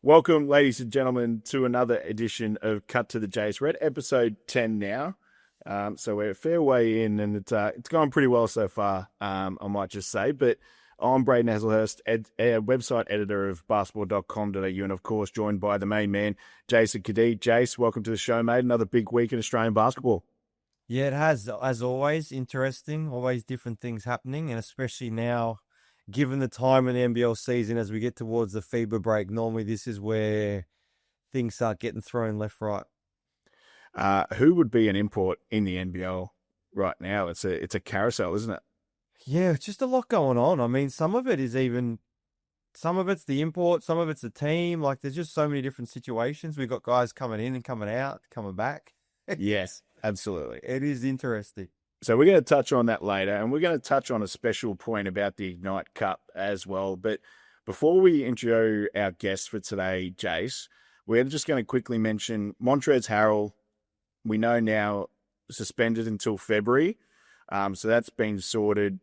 Welcome, ladies and gentlemen, to another edition of Cut to the Jase. We're at episode 10 now. So we're a fair way in, and it's gone pretty well so far, I might just say. But I'm Braden Hazelhurst, website editor of basketball.com.au, and of course, joined by the main man, Jason Cadee. Jase, welcome to the show, mate. Another big week in Australian basketball. Yeah, it has, as always, interesting, always different things happening, and especially now, given the time in the NBL season as we get towards the FIBA break, normally this is where things start getting thrown left, right. Who would be an import in the NBL right now? It's a carousel, isn't it? Yeah, it's just a lot going on. I mean, some of it's the import, some of it's the team. Like, there's just so many different situations. We've got guys coming in and coming out, coming back. Yes, absolutely. It is interesting. So we're going to touch on that later, and we're going to touch on a special point about the Ignite Cup as well. But before we intro our guest for today, Jase, we're just going to quickly mention Montrezl Harrell. We know now suspended until February, so that's been sorted.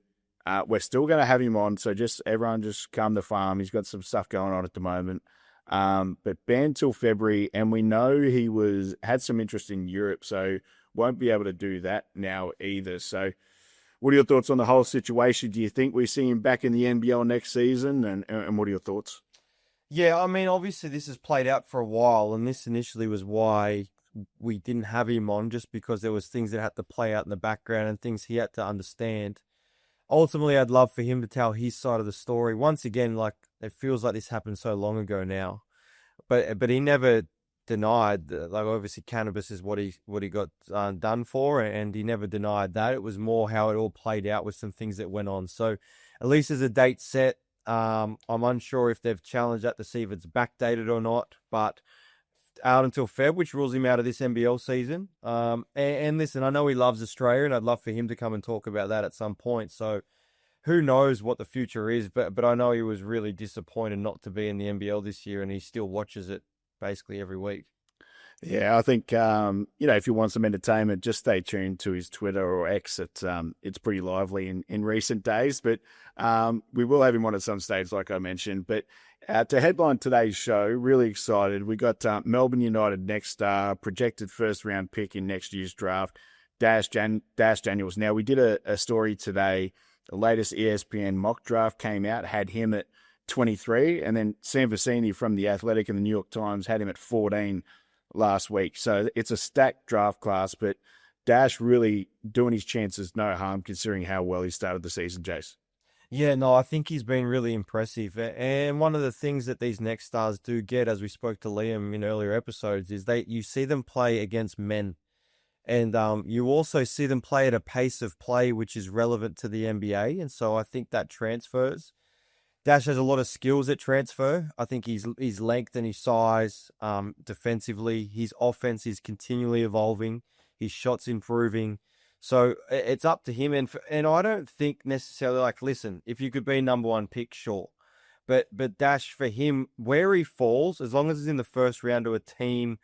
We're still going to have him on, so everyone just come to farm. He's got some stuff going on at the moment, but banned till February, and we know he had some interest in Europe, so won't be able to do that now either. So what are your thoughts on the whole situation? Do you think we see him back in the NBL next season? And what are your thoughts? Yeah, I mean, obviously this has played out for a while, and this initially was why we didn't have him on, just because there was things that had to play out in the background and things he had to understand. Ultimately, I'd love for him to tell his side of the story. Once again, like, it feels like this happened so long ago now, but he never denied, like, obviously cannabis is what he got done for, and he never denied that. It was more how it all played out with some things that went on. So at least there's a date set. I'm unsure if they've challenged that to see if it's backdated or not, but out until Feb, which rules him out of this NBL season. And listen, I know he loves Australia, and I'd love for him to come and talk about that at some point. So who knows what the future is, but I know he was really disappointed not to be in the NBL this year, and he still watches it basically every week. Yeah, I think if you want some entertainment, just stay tuned to his Twitter or X. It's pretty lively in recent days, but we will have him on at some stage, like I mentioned. But to headline today's show, really excited. We got Melbourne United next star, projected first round pick in next year's draft, Dash Daniels. Now, we did a story today. The latest ESPN mock draft came out, had him at 23, and then Sam Vecini from The Athletic and the New York Times had him at 14 last week. So it's a stacked draft class, but Dash really doing his chances no harm considering how well he started the season, Jase. Yeah, no, I think he's been really impressive. And one of the things that these next stars do get, as we spoke to Liam in earlier episodes, is you see them play against men. And you also see them play at a pace of play which is relevant to the NBA. And so I think that transfers. Dash has a lot of skills that transfer. I think his length and his size, defensively, his offense is continually evolving. His shot's improving. So it's up to him. And I don't think necessarily, like, listen, if you could be number one pick, sure. But Dash, for him, where he falls, as long as he's in the first round to a team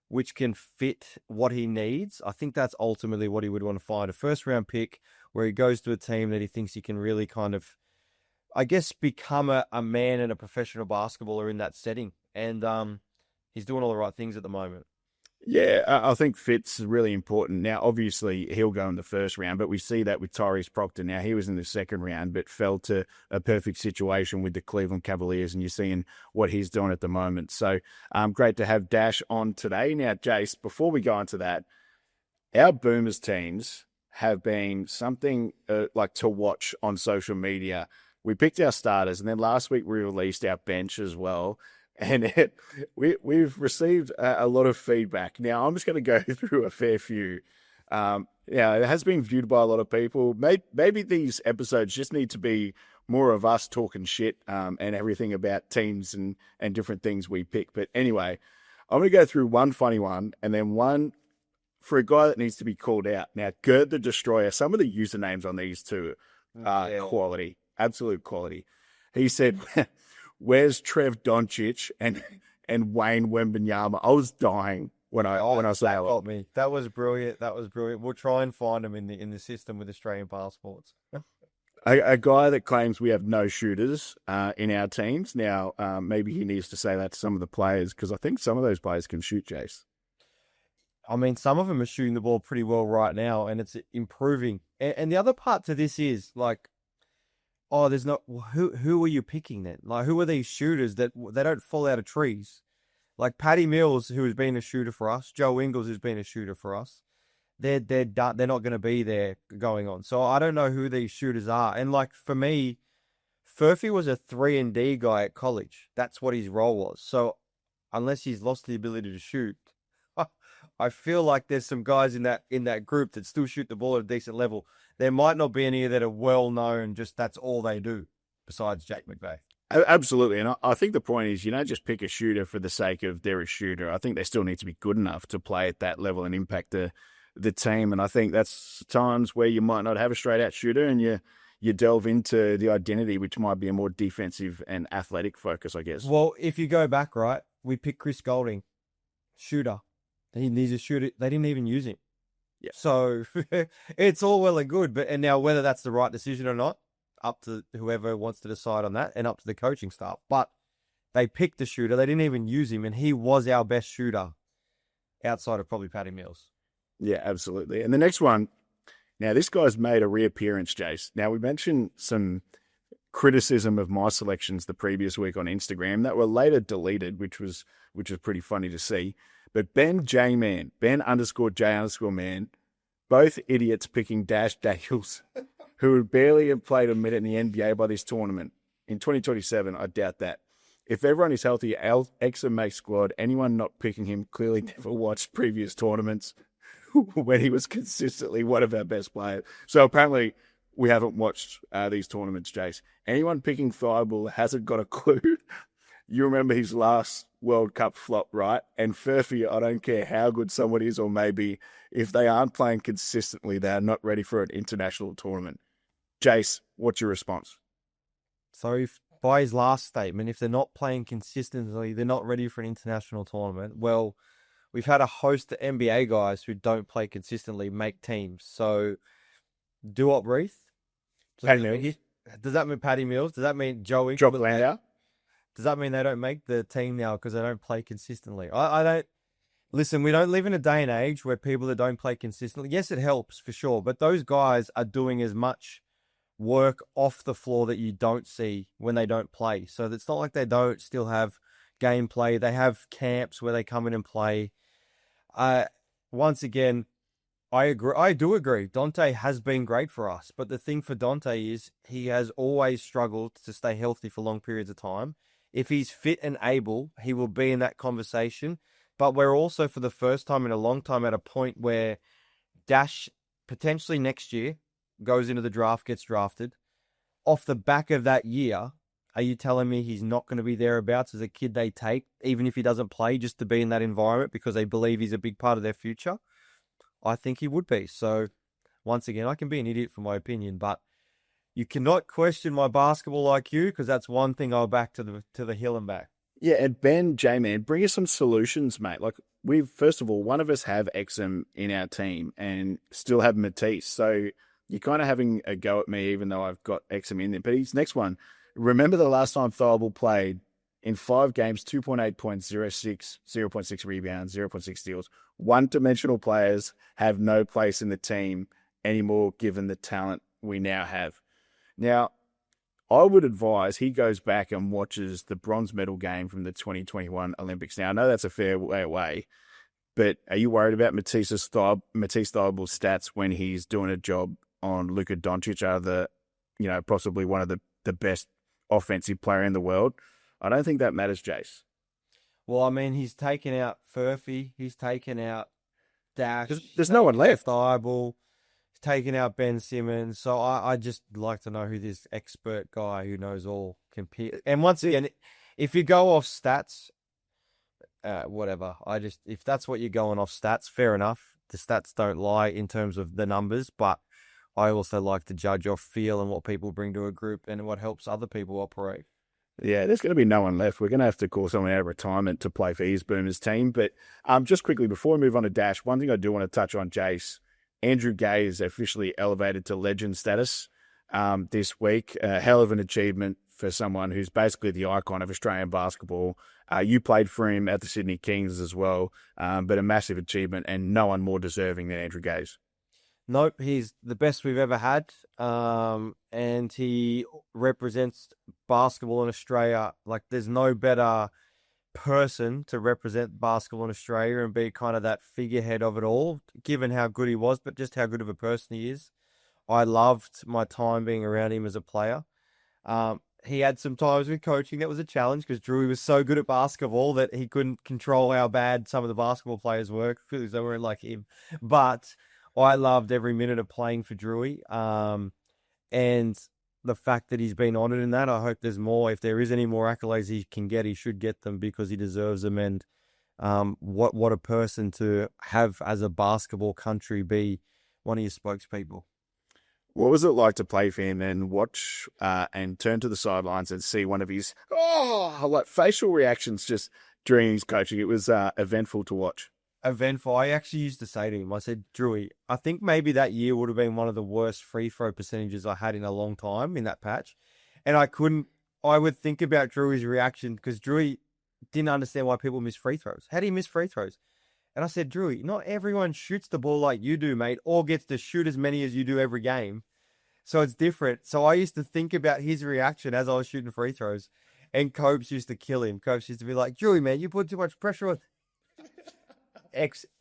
which can fit what he needs, I think that's ultimately what he would want to find. A first round pick where he goes to a team that he thinks he can really kind of, I guess, become a man and a professional basketballer in that setting. And he's doing all the right things at the moment. Yeah, I think fit's really important. Now, obviously, he'll go in the first round, but we see that with Tyrese Proctor. Now, he was in the second round, but fell to a perfect situation with the Cleveland Cavaliers, and you're seeing what he's doing at the moment. So, great to have Dash on today. Now, Jace, before we go into that, our Boomers teams have been something like to watch on social media. We picked our starters, and then last week we released our bench as well. And we've received a lot of feedback. Now, I'm just going to go through a fair few. It has been viewed by a lot of people. Maybe these episodes just need to be more of us talking shit and everything about teams and different things we pick. But anyway, I'm going to go through one funny one and then one for a guy that needs to be called out. Now, Gert the Destroyer, some of the usernames on these two are quality, absolute quality. He said... Where's Trev Doncic and Wayne Wembanyama? I was dying when I saw that. Got me. That was brilliant. We'll try and find them in the system with Australian passports. A guy that claims we have no shooters in our teams. Now, maybe he needs to say that to some of the players because I think some of those players can shoot, Jace. I mean, some of them are shooting the ball pretty well right now, and it's improving. And the other part to this is like, oh, there's not who are you picking then? Like, who are these shooters that they don't fall out of trees? Like Patty Mills, who has been a shooter for us, Joe Ingles has been a shooter for us. They're done. They're not going to be there going on. So I don't know who these shooters are. And like for me, Furphy was a 3-and-D guy at college. That's what his role was. So unless he's lost the ability to shoot, I feel like there's some guys in that group that still shoot the ball at a decent level. There might not be any that are well known. Just that's all they do. Besides Jake McVeigh. Absolutely. And I think the point is you don't just pick a shooter for the sake of they're a shooter. I think they still need to be good enough to play at that level and impact the team. And I think that's times where you might not have a straight out shooter and you delve into the identity, which might be a more defensive and athletic focus, I guess. Well, if you go back, right, we picked Chris Golding, shooter. He's a shooter. They didn't even use him. Yeah. So it's all well and good. And now whether that's the right decision or not, up to whoever wants to decide on that and up to the coaching staff. But they picked the shooter. They didn't even use him, and he was our best shooter outside of probably Patty Mills. Yeah, absolutely. And the next one, now this guy's made a reappearance, Jace. Now, we mentioned some criticism of my selections the previous week on Instagram that were later deleted, which was pretty funny to see. But Ben J-Man, Ben_J_man, both idiots picking Dash Daniels, who would barely have played a minute in the NBA by this tournament. In 2027, I doubt that. If everyone is healthy, Exum makes squad. Anyone not picking him clearly never watched previous tournaments when he was consistently one of our best players. So apparently we haven't watched these tournaments, Jace. Anyone picking Thibault hasn't got a clue. You remember his last World Cup flop, right? And Furphy, I don't care how good someone is, or maybe if they aren't playing consistently, they are not ready for an international tournament. Jace, what's your response? So if by his last statement, if they're not playing consistently, they're not ready for an international tournament. Well, we've had a host of NBA guys who don't play consistently make teams. So, Duop Reith? Does that mean Patty Mills? Does that mean Joe Ingles? Job Landau? Does that mean they don't make the team now because they don't play consistently? I don't... Listen, we don't live in a day and age where people that don't play consistently... Yes, it helps for sure, but those guys are doing as much work off the floor that you don't see when they don't play. So it's not like they don't still have gameplay. They have camps where they come in and play. Once again, I agree. I do agree. Dante has been great for us, but the thing for Dante is he has always struggled to stay healthy for long periods of time. If he's fit and able, he will be in that conversation. But we're also, for the first time in a long time, at a point where Dash potentially next year goes into the draft, gets drafted. Off the back of that year, are you telling me he's not going to be thereabouts as a kid they take, even if he doesn't play, just to be in that environment because they believe he's a big part of their future? I think he would be. So, once again, I can be an idiot for my opinion, but you cannot question my basketball IQ because that's one thing I'll back to the hill and back. Yeah, and Ben J-Man, bring us some solutions, mate. Like, first of all, one of us have Exum in our team and still have Matisse. So you're kind of having a go at me, even though I've got Exum in there. But his next one, remember the last time Thibault played in 5 games, 2.8 points, 0.6 rebounds, 0.6 steals. One-dimensional players have no place in the team anymore, given the talent we now have. Now, I would advise he goes back and watches the bronze medal game from the 2021 Olympics. Now, I know that's a fair way away, but are you worried about Matisse Thibauld's stats when he's doing a job on Luka Doncic, possibly one of the best offensive player in the world? I don't think that matters, Jase. Well, I mean, he's taken out Furphy. He's taken out Dash. There's no one left. Thibault. He's taken out Ben Simmons. So I just like to know who this expert guy who knows all compete. And once again, if you go off stats, whatever. If that's what you're going off stats, fair enough. The stats don't lie in terms of the numbers, but I also like to judge off feel and what people bring to a group and what helps other people operate. Yeah, there's going to be no one left. We're going to have to call someone out of retirement to play for his Boomers team. But just quickly, before we move on to Dash, one thing I do want to touch on, Jase. Andrew Gay is officially elevated to legend status. this week. A hell of an achievement for someone who's basically the icon of Australian basketball. You played for him at the Sydney Kings as well, but a massive achievement and no one more deserving than Andrew Gaze. Nope, he's the best we've ever had, and he represents basketball in Australia. Like, there's no better person to represent basketball in Australia and be kind of that figurehead of it all, given how good he was, but just how good of a person he is. I loved my time being around him as a player. He had some times with coaching that was a challenge because Drewy was so good at basketball that he couldn't control how bad some of the basketball players were because they weren't like him. But I loved every minute of playing for Drewy. And the fact that he's been honoured in that, I hope there's more. If there is any more accolades he can get, he should get them because he deserves them. And what a person to have as a basketball country be one of your spokespeople. What was it like to play for him and watch and turn to the sidelines and see one of his facial reactions just during his coaching? It was eventful to watch. Eventful. I actually used to say to him, I said, Drewy, I think maybe that year would have been one of the worst free throw percentages I had in a long time in that patch. And I would think about Drewy's reaction because Drewy didn't understand why people miss free throws. How do you miss free throws? And I said, Drewy, not everyone shoots the ball like you do, mate, or gets to shoot as many as you do every game. So it's different. So I used to think about his reaction as I was shooting free throws. And Copes used to kill him. Copes used to be like, Drewy, man, you put too much pressure on...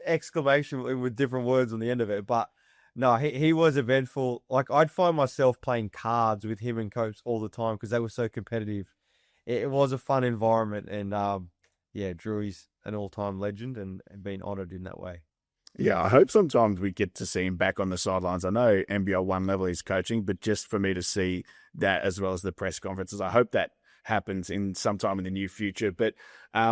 exclamation with different words on the end of it. But no, he was eventful. Like, I'd find myself playing cards with him and Copes all the time because they were so competitive. It was a fun environment. And Drewy's an all-time legend and been honoured in that way. Yeah, I hope sometimes we get to see him back on the sidelines. I know NBL 1 level he's coaching, but just for me to see that as well as the press conferences, I hope that happens in sometime in the near future. But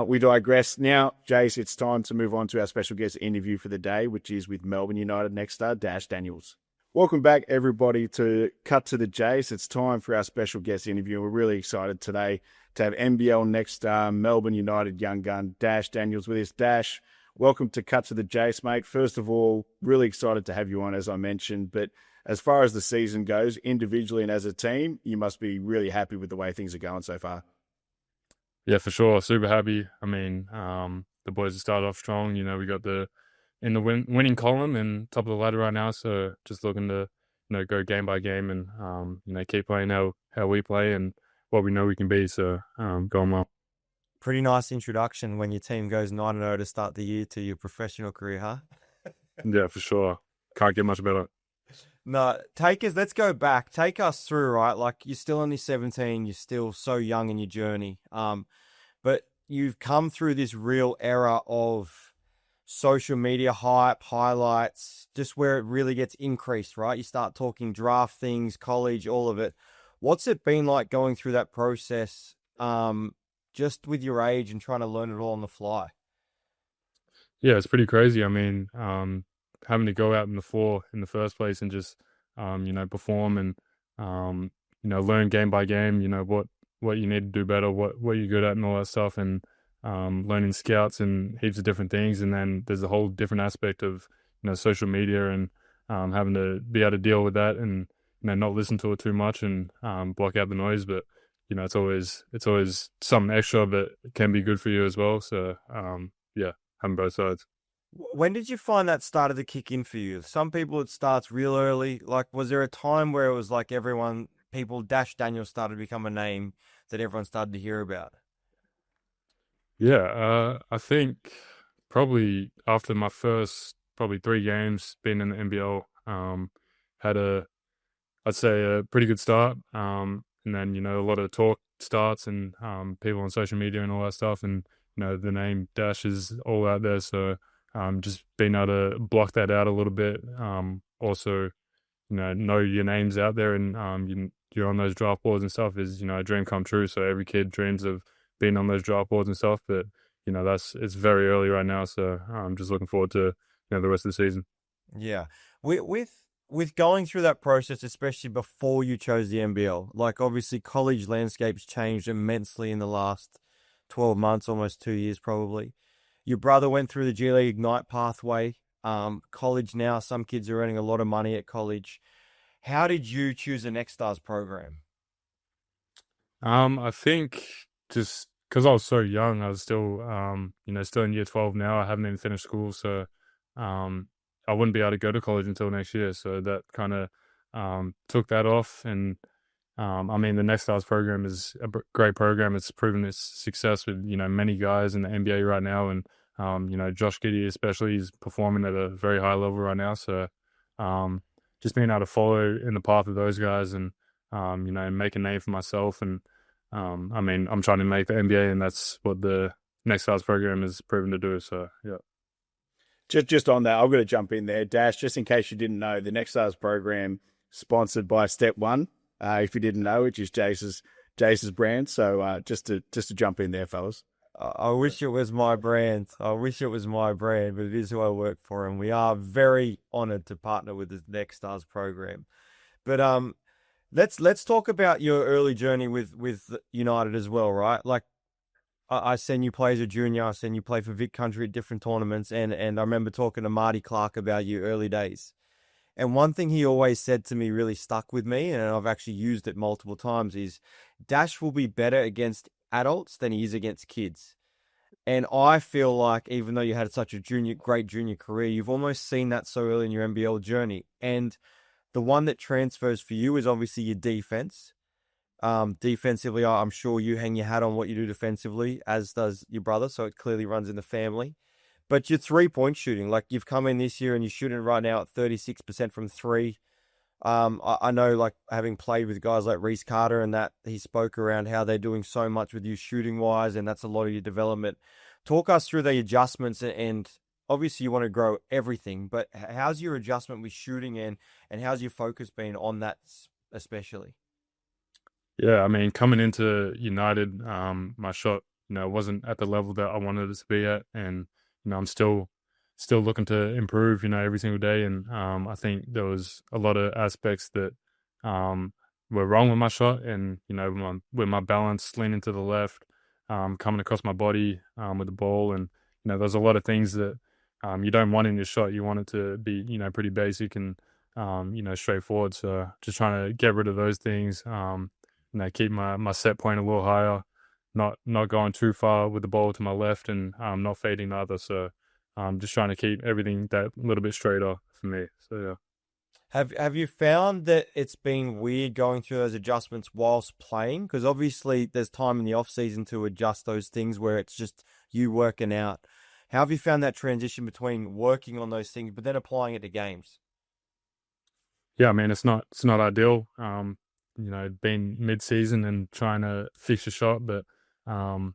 we digress. Now, Jase, it's time to move on to our special guest interview for the day, which is with Melbourne United next star, Dash Daniels. Welcome back, everybody, to Cut to the Jase. It's time for our special guest interview. We're really excited today to have NBL next star, Melbourne United young gun, Dash Daniels with us. Dash, welcome to Cut to the Jase, mate. First of all, really excited to have you on, as I mentioned. But as far as the season goes, individually and as a team, you must be really happy with the way things are going so far. Yeah, for sure. Super happy. I mean, the boys have started off strong. You know, we got in the winning column and top of the ladder right now. So just looking to, go game by game and, keep playing how we play and what we know we can be. So going well. Pretty nice introduction when your team goes 9-0 to start the year to your professional career, huh? Yeah, for sure. Can't get much better. No, let's go back. Take us through, right? Like, you're still only 17, you're still so young in your journey. But you've come through this real era of social media hype, highlights, just where it really gets increased, right? You start talking draft things, college, all of it. What's it been like going through that process, just with your age and trying to learn it all on the fly? Yeah, it's pretty crazy. I mean, having to go out in the floor in the first place and just, perform and, learn game by game, what you need to do better, what you're good at and all that stuff, and learning scouts and heaps of different things. And then there's a whole different aspect of, social media and having to be able to deal with that and, not listen to it too much and block out the noise. But, it's always something extra, but it can be good for you as well. So, having both sides. When did you find that started to kick in for you? Some people, it starts real early. Like, was there a time where it was like Dash Daniels started to become a name that everyone started to hear about? Yeah, I think probably after my first 3 games being in the NBL, had I'd say a pretty good start. And then, a lot of talk starts and people on social media and all that stuff. And, the name Dash is all out there. So just being able to block that out a little bit. Also, know your name's out there and you're on those draft boards and stuff is, a dream come true. So every kid dreams of being on those draft boards and stuff. But, it's very early right now. So I'm just looking forward to, the rest of the season. Yeah. With going through that process, especially before you chose the NBL, like obviously college landscapes changed immensely in the last 12 months, almost 2 years probably. Your brother went through the G League Ignite pathway. College now, some kids are earning a lot of money at college. How did you choose the Next Stars program? I think just because I was so young, I was still, still in year 12 now. I haven't even finished school, so um, I wouldn't be able to go to college until next year. So that kind of took that off. And I mean, the Next Stars program is a great program. It's proven its success with many guys in the NBA right now, and Josh Giddey especially is performing at a very high level right now. So just being able to follow in the path of those guys and make a name for myself. And I mean, I'm trying to make the NBA, and that's what the Next Stars program is proven to do. So yeah. Just on that, I've got to jump in there, Dash. Just in case you didn't know, the Next Stars program sponsored by Step One. If you didn't know, which is Jase's brand. So just to jump in there, fellas. I wish it was my brand. I wish it was my brand, but it is who I work for, and we are very honored to partner with the Next Stars program. But let's talk about your early journey with United as well, right? Like I seen you play as a junior, I seen you play for Vic Country at different tournaments, and I remember talking to Marty Clark about you early days. And one thing he always said to me really stuck with me, and I've actually used it multiple times, is Dash will be better against adults than he is against kids. And I feel like even though you had such a great junior career, you've almost seen that so early in your NBL journey. And the one that transfers for you is obviously your defense. Defensively, I'm sure you hang your hat on what you do defensively, as does your brother. So it clearly runs in the family. But your 3-point shooting, like you've come in this year and you're shooting right now at 36% from three. I know, like having played with guys like Reese Carter, and that he spoke around how they're doing so much with you shooting wise, and that's a lot of your development. Talk us through the adjustments, and obviously you want to grow everything, but how's your adjustment with shooting and how's your focus been on that especially? Yeah, I mean, coming into United, my shot, wasn't at the level that I wanted it to be at, and I'm still looking to improve, every single day. And I think there was a lot of aspects that were wrong with my shot, and with my balance leaning to the left, coming across my body with the ball, and there's a lot of things that you don't want in your shot. You want it to be pretty basic and straightforward. So just trying to get rid of those things. Keep my set point a little higher, not going too far with the ball to my left, and not fading either. So just trying to keep everything that little bit straighter for me. So yeah. Have you found that it's been weird going through those adjustments whilst playing? Because obviously there's time in the off season to adjust those things where it's just you working out. How have you found that transition between working on those things but then applying it to games? Yeah, I mean, it's not ideal. Being mid-season and trying to fix your shot, but some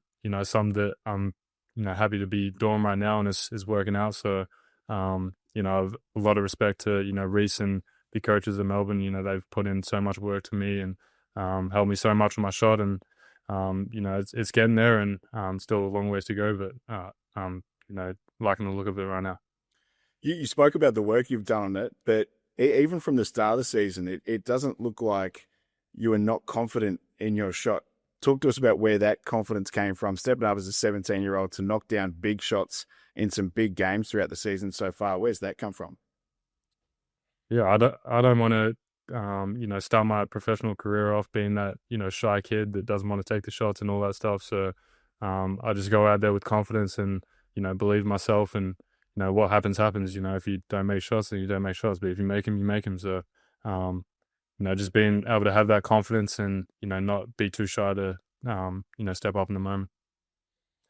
that I'm happy to be doing right now, and is working out. So I've a lot of respect to Reese and the coaches in Melbourne. They've put in so much work to me and helped me so much with my shot, and it's getting there, and still a long ways to go, but liking the look of it right now. You spoke about the work you've done on it, but even from the start of the season, it doesn't look like you were not confident in your shot. Talk to us about where that confidence came from, stepping up as a 17-year-old to knock down big shots in some big games throughout the season so far. Where's that come from? Yeah, I don't want to start my professional career off being that shy kid that doesn't want to take the shots and all that stuff. So I just go out there with confidence and believe in myself, and what happens. If you don't make shots, then you don't make shots, but if you make them, you make them. So just being able to have that confidence and not be too shy to step up in the moment.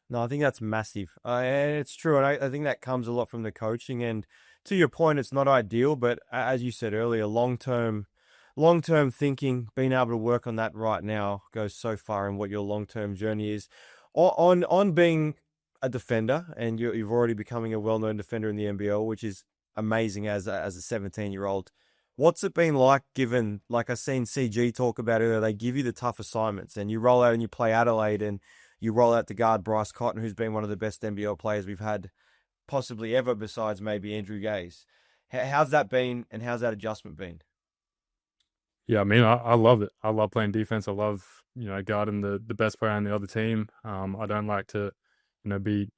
No, I think that's massive. And it's true. And I think that comes a lot from the coaching. And to your point, it's not ideal, but as you said earlier, long-term thinking, being able to work on that right now goes so far in what your long-term journey is. On being a defender, and you've already becoming a well-known defender in the NBL, which is amazing as a 17-year-old. What's it been like given, like I seen CG talk about earlier, they give you the tough assignments and you roll out and you play Adelaide and you roll out to guard Bryce Cotton, who's been one of the best NBL players we've had possibly ever besides maybe Andrew Jase. How's that been and how's that adjustment been? Yeah, I mean, I love it. I love playing defense. I love, guarding the best player on the other team. I don't like to, be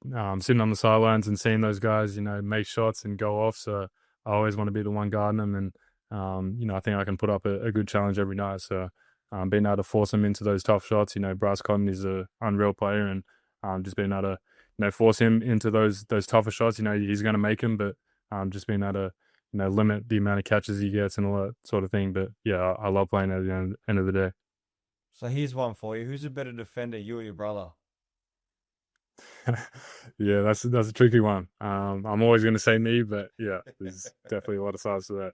sitting on the sidelines and seeing those guys, make shots and go off. So I always want to be the one guarding them. And I think I can put up a good challenge every night. So being able to force him into those tough shots, Bryce Cotton is a unreal player, and just being able to force him into those tougher shots. He's going to make them, but just being able to limit the amount of catches he gets and all that sort of thing. But yeah, I love playing at the end of the day. So here's one for you. Who's a better defender, you or your brother? Yeah, that's a tricky one. I'm always going to say me, but yeah, there's definitely a lot of sides to that.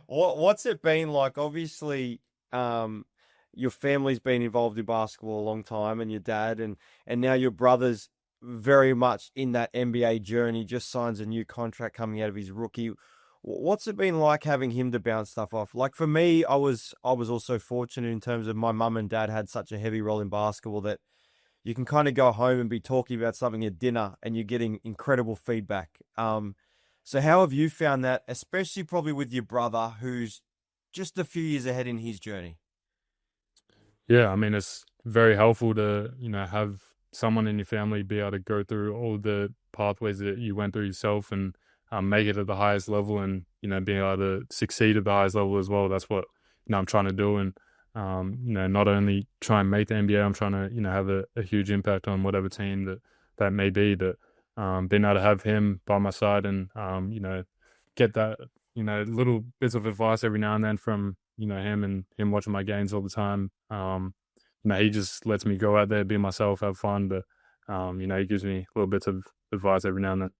What's it been like? Obviously, your family's been involved in basketball a long time, and your dad, and now your brother's very much in that NBA journey. Just signs a new contract coming out of his rookie. What's it been like having him to bounce stuff off? Like for me, I was also fortunate in terms of my mum and dad had such a heavy role in basketball that you can kind of go home and be talking about something at dinner, and you're getting incredible feedback. So how have you found that, especially probably with your brother, who's just a few years ahead in his journey? Yeah, I mean, it's very helpful to, have someone in your family be able to go through all the pathways that you went through yourself and make it at the highest level, and, being able to succeed at the highest level as well. That's what, I'm trying to do. And, not only try and make the NBA, I'm trying to, have a huge impact on whatever team that may be. But being able to have him by my side and, get that, little bits of advice every now and then from, him and him watching my games all the time. He just lets me go out there, be myself, have fun. But, he gives me little bits of advice every now and then.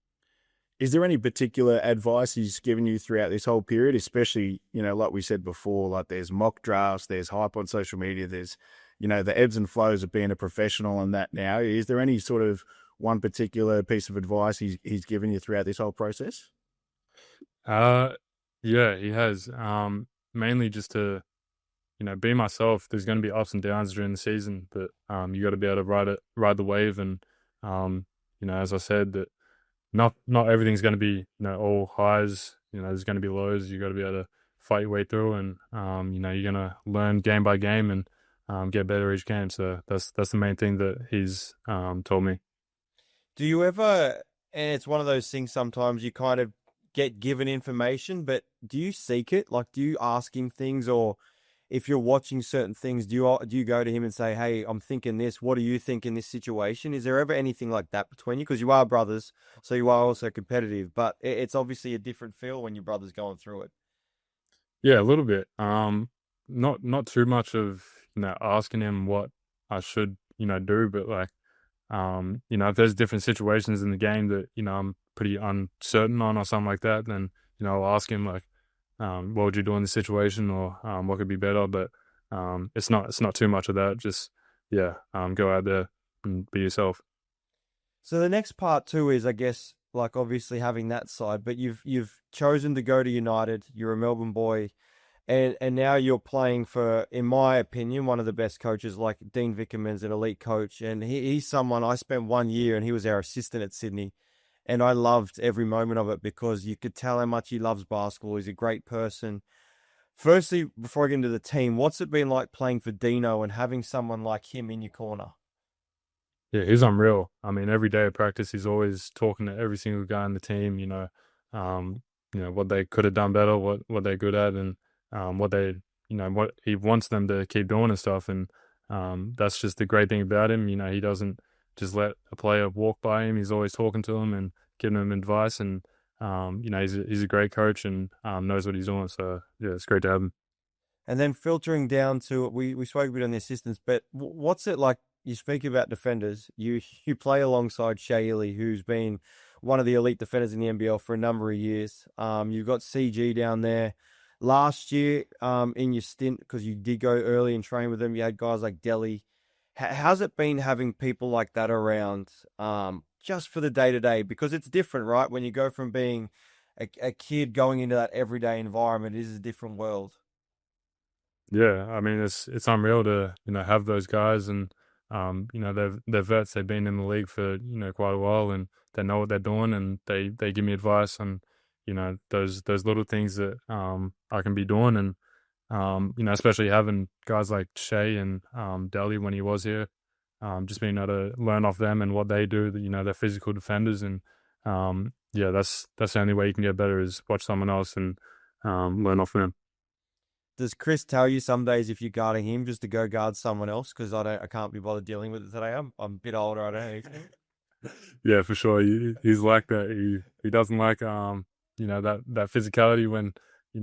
Is there any particular advice he's given you throughout this whole period, especially, like we said before, like there's mock drafts, there's hype on social media, there's, the ebbs and flows of being a professional and that now. Is there any sort of one particular piece of advice he's given you throughout this whole process? Yeah, he has. Mainly just to, be myself. There's going to be ups and downs during the season, but you got to be able to ride the wave. And as I said, that not everything's going to be all highs. There's going to be lows. You got to be able to fight your way through, and you're going to learn game by game and get better each game. So that's the main thing that he's told me. Do you ever, and it's one of those things sometimes you kind of get given information, but do you seek it? Like, do you ask him things, or if you're watching certain things, do you go to him and say, "Hey, I'm thinking this. What do you think in this situation?" Is there ever anything like that between you? Because you are brothers, so you are also competitive, but it's obviously a different feel when your brother's going through it. Yeah, a little bit. Not too much of asking him what I should do, but like if there's different situations in the game that I'm pretty uncertain on or something like that, then I'll ask him like, what would you do in this situation, or what could be better. But it's not too much of that. Just go out there and be yourself. So the next part too is, I guess, like obviously having that side, but you've chosen to go to United. You're a Melbourne boy, and now you're playing for, in my opinion, one of the best coaches. Like Dean Vickerman's an elite coach, and he's someone I spent 1 year, and he was our assistant at Sydney. And I loved every moment of it because you could tell how much he loves basketball. He's a great person. Firstly, before I get into the team, what's it been like playing for Dino and having someone like him in your corner? Yeah, he's unreal. I mean, every day of practice, he's always talking to every single guy in the team. What they could have done better, what they're good at, and what they, what he wants them to keep doing and stuff. And that's just the great thing about him. He doesn't just let a player walk by him. He's always talking to him and giving him advice. And he's a great coach and knows what he's doing. So yeah, it's great to have him. And then filtering down to, we spoke a bit on the assistants, but what's it like? You speak about defenders. You play alongside Shea Ely, who's been one of the elite defenders in the NBL for a number of years. You've got CG down there. Last year, in your stint, because you did go early and train with them, you had guys like Delhi. How's it been having people like that around, just for the day-to-day? Because it's different, right? When you go from being a kid going into that everyday environment, it is a different world. Yeah, I mean, it's unreal to have those guys, and they're vets. They've been in the league for quite a while, and they know what they're doing, and they give me advice on those little things that I can be doing. And especially having guys like Shea and Delhi when he was here, just being able to learn off them and what they do. They're physical defenders, and that's the only way you can get better is watch someone else and learn off them. Does Chris tell you some days if you're guarding him just to go guard someone else? Because I can't be bothered dealing with it today. I'm a bit older. I don't know. Yeah, for sure. He's like that. He doesn't like that physicality when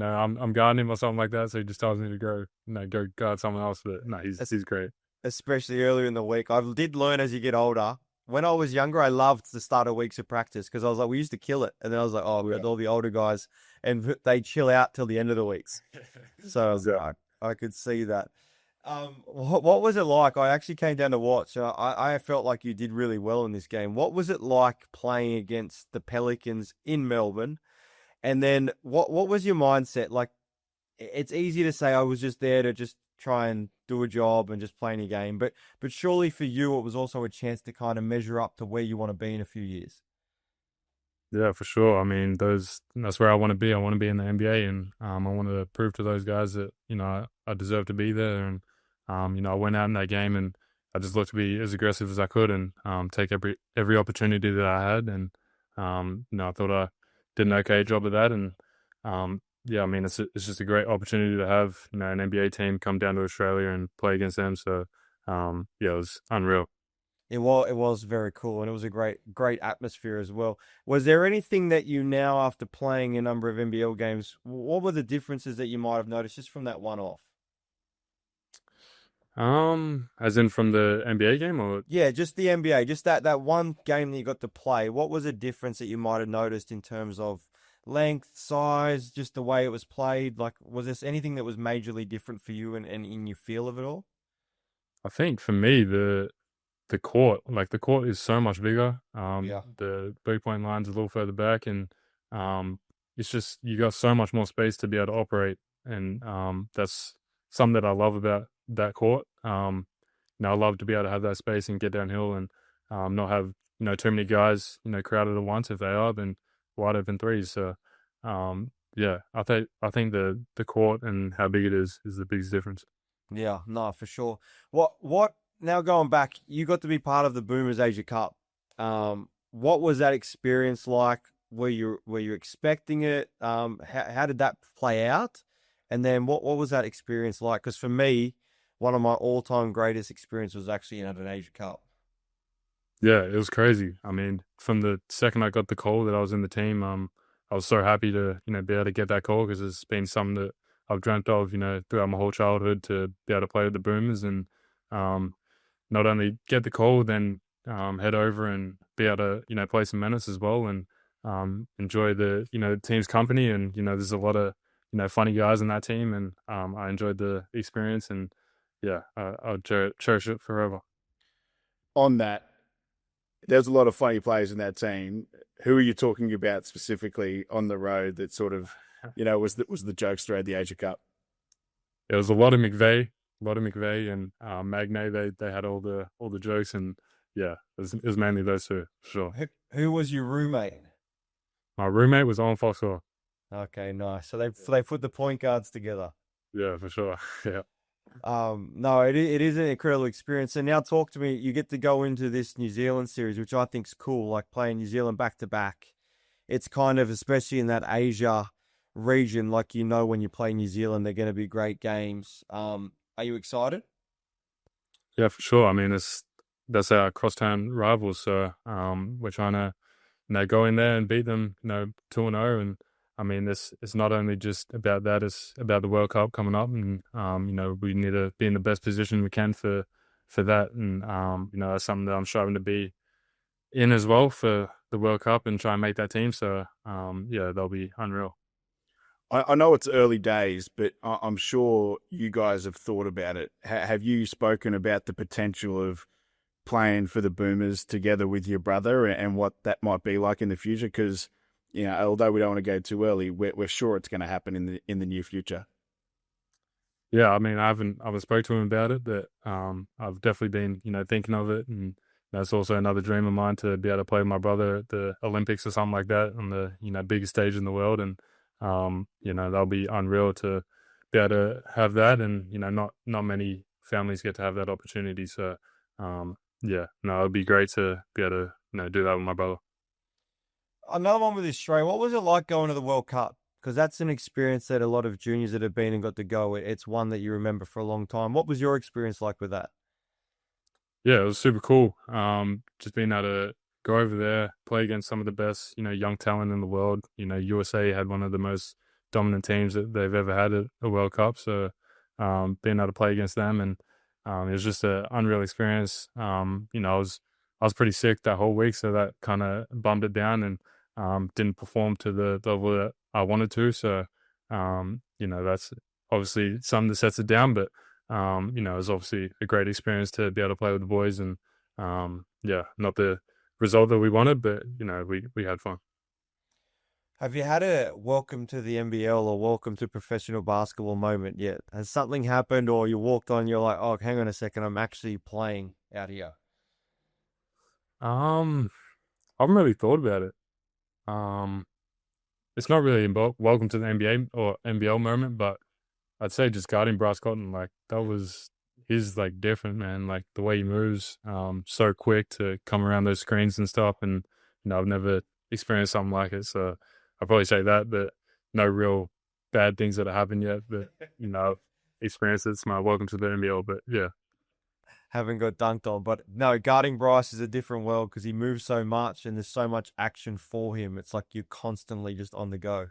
I'm guarding him or something like that. So he just tells me to go guard someone else. But no, he's great. Especially earlier in the week. I did learn as you get older. When I was younger, I loved the start of weeks of practice because I was like, we used to kill it. And then I was like, oh, we got all the older guys and they chill out till the end of the weeks. So I was like, I could see that. What was it like? I actually came down to watch. I felt like you did really well in this game. What was it like playing against the Pelicans in Melbourne? And then what was your mindset? Like, it's easy to say I was just there to just try and do a job and just play any game, but surely for you it was also a chance to kind of measure up to where you want to be in a few years. Yeah, for sure. I mean, that's where I want to be. I want to be in the NBA, and I want to prove to those guys that I deserve to be there. And I went out in that game, and I just looked to be as aggressive as I could, and take every opportunity that I had. And I thought I did an okay job of that. And yeah, I mean, it's just a great opportunity to have an NBA team come down to Australia and play against them. So yeah, it was unreal. It was very cool, and it was a great atmosphere as well. Was there anything that you now, after playing a number of NBL games, what were the differences that you might have noticed just from that one off? As in from the NBA game, or Yeah, just the NBA, just that one game that you got to play. What was a difference that you might have noticed in terms of length, size, just the way it was played? Like, was there anything that was majorly different for you and in your feel of it all? I think for me the court, like the court is so much bigger. Yeah. The 3-point line's a little further back, and it's just you got so much more space to be able to operate, and that's something that I love about that court. I love to be able to have that space and get downhill and not have too many guys crowded at once. If they are, then wide open threes. So yeah, I think the court and how big it is the biggest difference. Yeah, no, for sure. What now going back, you got to be part of the Boomers Asia Cup. What was that experience like? Were you expecting it? How did that play out? And then what was that experience like? Because for me, one of my all-time greatest experiences was actually at an Asia Cup. Yeah, it was crazy. I mean, from the second I got the call that I was in the team, I was so happy to be able to get that call because it's been something that I've dreamt of throughout my whole childhood to be able to play with the Boomers and um, not only get the call, then head over and be able to play some minutes as well and enjoy the team's company. And there's a lot of funny guys in that team, and I enjoyed the experience. And yeah, I'll cherish it forever. On that, there's a lot of funny players in that team. Who are you talking about specifically on the road that sort of, was the jokester at the Asia Cup? It was a lot of McVeigh, and Magne. They had all the jokes, and yeah, it was mainly those two for sure. Who was your roommate? My roommate was on Foxhole. Okay, nice. So they put the point guards together. Yeah, for sure. Yeah. No, it is an incredible experience. And now talk to me. You get to go into this New Zealand series, which I think's cool, like playing New Zealand back to back. It's kind of, especially in that Asia region, like when you play New Zealand, they're going to be great games. Are you excited? Yeah, for sure. I mean, that's our crosstown rivals, so we're trying to go in there and beat them 2-0, and I mean, it's not only just about that; it's about the World Cup coming up, and we need to be in the best position we can for that, and that's something that I'm striving to be in as well for the World Cup and try and make that team. So yeah, they'll be unreal. I know it's early days, but I'm sure you guys have thought about it. Have you spoken about the potential of playing for the Boomers together with your brother and what that might be like in the future? Because although we don't want to go too early, we're sure it's going to happen in the near future. Yeah, I mean, I haven't spoke to him about it, but I've definitely been thinking of it, and that's also another dream of mine to be able to play with my brother at the Olympics or something like that on the biggest stage in the world, and that'll be unreal to be able to have that, and not many families get to have that opportunity. So yeah, no, it'd be great to be able to do that with my brother. Another one with Australia. What was it like going to the World Cup? Because that's an experience that a lot of juniors that have been and got to go, it's one that you remember for a long time. What was your experience like with that? Yeah, it was super cool. Just being able to go over there, play against some of the best, young talent in the world. USA had one of the most dominant teams that they've ever had at a World Cup. So, being able to play against them, and it was just an unreal experience. I was pretty sick that whole week, so that kind of bummed it down, and didn't perform to the level that I wanted to. So, that's obviously something that sets it down, but it was obviously a great experience to be able to play with the boys, and not the result that we wanted, but we had fun. Have you had a welcome to the NBL or welcome to professional basketball moment yet? Has something happened, or you walked on, you're like, oh, hang on a second, I'm actually playing out here? I haven't really thought about it. Um, it's not really welcome to the NBA or NBL moment, but I'd say just guarding Bryce Cotton, like that was he's like different, man. Like the way he moves, so quick to come around those screens and stuff. And I've never experienced something like it, so I'd probably say that. But no real bad things that have happened yet. But experienced it's my welcome to the NBL. But yeah, Haven't got dunked on. But no, guarding Bryce is a different world because he moves so much and there's so much action for him. It's like you're constantly just on the go.